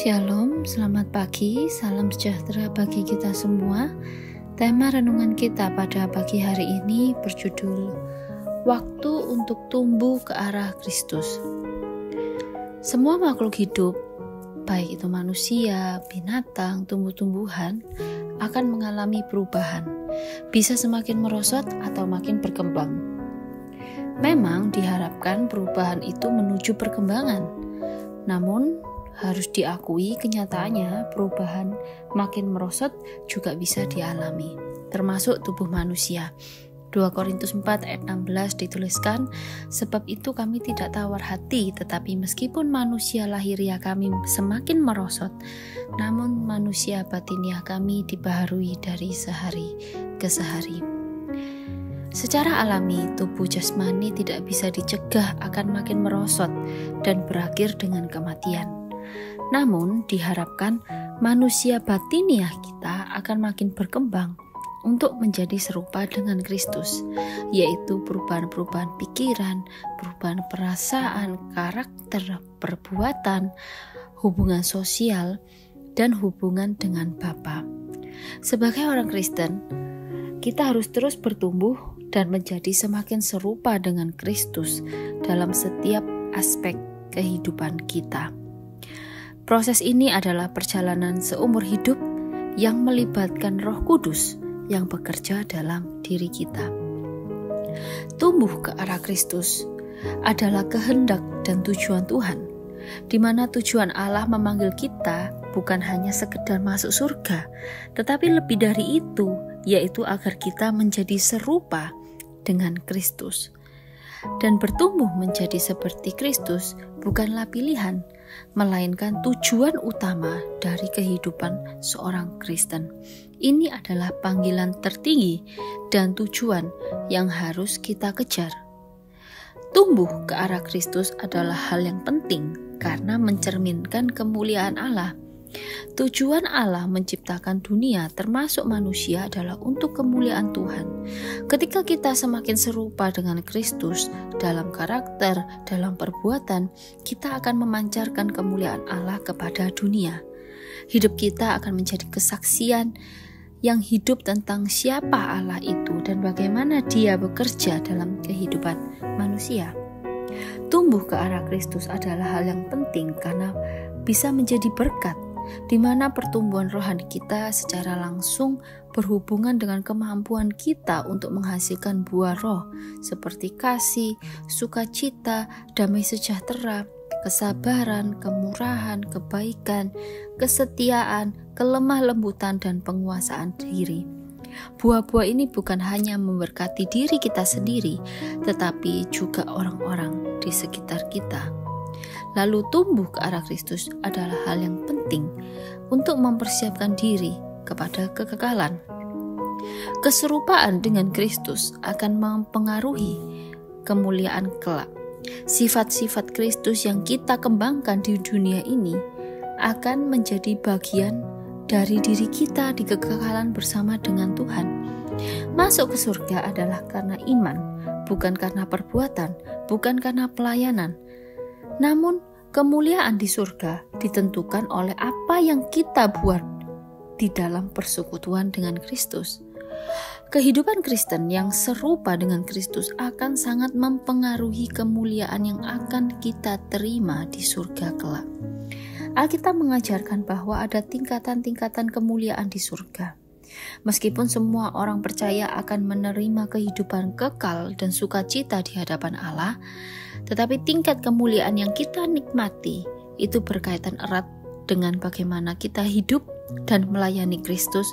Shalom, selamat pagi, salam sejahtera bagi kita semua. Tema renungan kita pada pagi hari ini berjudul Waktu untuk tumbuh ke arah Kristus. Semua makhluk hidup, baik itu manusia, binatang, tumbuh-tumbuhan, akan mengalami perubahan, bisa semakin merosot atau makin berkembang. Memang diharapkan perubahan itu menuju perkembangan, namun harus diakui kenyataannya perubahan makin merosot juga bisa dialami, termasuk tubuh manusia. 2 Korintus 4 ayat 16 dituliskan, sebab itu kami tidak tawar hati, tetapi meskipun manusia lahiriah kami semakin merosot, namun manusia batiniah kami dibaharui dari sehari ke sehari. Secara alami, tubuh jasmani tidak bisa dicegah akan makin merosot dan berakhir dengan kematian. Namun diharapkan manusia batiniah kita akan makin berkembang untuk menjadi serupa dengan Kristus, yaitu perubahan-perubahan pikiran, perubahan perasaan, karakter, perbuatan, hubungan sosial, dan hubungan dengan Bapa. Sebagai orang Kristen, kita harus terus bertumbuh dan menjadi semakin serupa dengan Kristus dalam setiap aspek kehidupan kita. Proses ini adalah perjalanan seumur hidup yang melibatkan Roh Kudus yang bekerja dalam diri kita. Tumbuh ke arah Kristus adalah kehendak dan tujuan Tuhan, di mana tujuan Allah memanggil kita bukan hanya sekedar masuk surga, tetapi lebih dari itu, yaitu agar kita menjadi serupa dengan Kristus. Dan bertumbuh menjadi seperti Kristus bukanlah pilihan, melainkan tujuan utama dari kehidupan seorang Kristen. Ini adalah panggilan tertinggi dan tujuan yang harus kita kejar. Tumbuh ke arah Kristus adalah hal yang penting karena mencerminkan kemuliaan Allah. Tujuan Allah menciptakan dunia termasuk manusia adalah untuk kemuliaan Tuhan. Ketika kita semakin serupa dengan Kristus dalam karakter, dalam perbuatan, kita akan memancarkan kemuliaan Allah kepada dunia. Hidup kita akan menjadi kesaksian yang hidup tentang siapa Allah itu dan bagaimana Dia bekerja dalam kehidupan manusia. Tumbuh ke arah Kristus adalah hal yang penting karena bisa menjadi berkat, di mana pertumbuhan rohani kita secara langsung berhubungan dengan kemampuan kita untuk menghasilkan buah roh seperti kasih, sukacita, damai sejahtera, kesabaran, kemurahan, kebaikan, kesetiaan, kelemah lembutan, dan penguasaan diri. Buah-buah ini bukan hanya memberkati diri kita sendiri, tetapi juga orang-orang di sekitar kita. Lalu tumbuh ke arah Kristus adalah hal yang penting untuk mempersiapkan diri kepada kekekalan. Keserupaan dengan Kristus akan mempengaruhi kemuliaan kelak. Sifat-sifat Kristus yang kita kembangkan di dunia ini akan menjadi bagian dari diri kita di kekekalan bersama dengan Tuhan. Masuk ke surga adalah karena iman, bukan karena perbuatan, bukan karena pelayanan. Namun, kemuliaan di surga ditentukan oleh apa yang kita buat di dalam persekutuan dengan Kristus. Kehidupan Kristen yang serupa dengan Kristus akan sangat mempengaruhi kemuliaan yang akan kita terima di surga kelak. Alkitab mengajarkan bahwa ada tingkatan-tingkatan kemuliaan di surga. Meskipun semua orang percaya akan menerima kehidupan kekal dan sukacita di hadapan Allah, tetapi tingkat kemuliaan yang kita nikmati itu berkaitan erat dengan bagaimana kita hidup dan melayani Kristus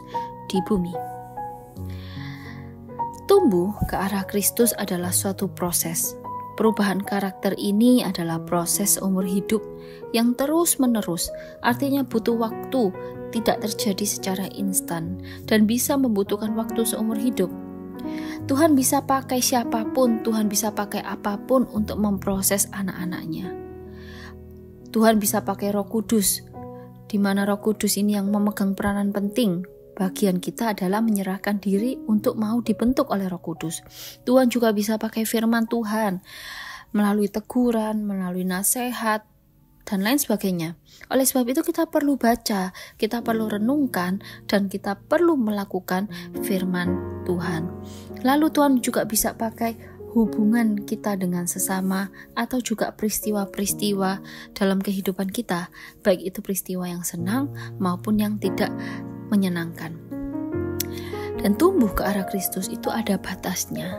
di bumi. Tumbuh ke arah Kristus adalah suatu proses. Perubahan karakter ini adalah proses umur hidup yang terus-menerus, artinya butuh waktu, tidak terjadi secara instan, dan bisa membutuhkan waktu seumur hidup. Tuhan bisa pakai siapapun, Tuhan bisa pakai apapun untuk memproses anak-anaknya. Tuhan bisa pakai Roh Kudus, di mana Roh Kudus ini yang memegang peranan penting. Bagian kita adalah menyerahkan diri untuk mau dibentuk oleh Roh Kudus. Tuhan juga bisa pakai firman Tuhan, melalui teguran, melalui nasihat, dan lain sebagainya. Oleh sebab itu kita perlu baca, kita perlu renungkan, dan kita perlu melakukan firman Tuhan. Lalu Tuhan juga bisa pakai hubungan kita dengan sesama atau juga peristiwa-peristiwa dalam kehidupan kita, baik itu peristiwa yang senang maupun yang tidak menyenangkan. Dan tumbuh ke arah Kristus itu ada batasnya.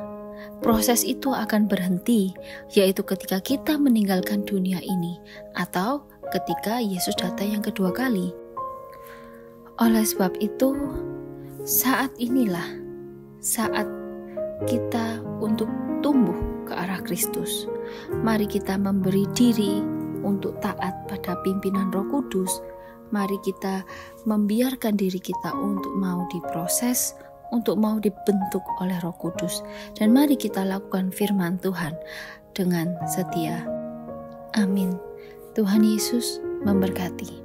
Proses itu akan berhenti, yaitu ketika kita meninggalkan dunia ini atau ketika Yesus datang yang kedua kali. Oleh sebab itu, saat inilah saat kita untuk tumbuh ke arah Kristus. Mari kita memberi diri untuk taat pada pimpinan Roh Kudus. Mari kita membiarkan diri kita untuk mau diproses, untuk mau dibentuk oleh Roh Kudus. Dan mari kita lakukan firman Tuhan dengan setia. Amin. Tuhan Yesus memberkati.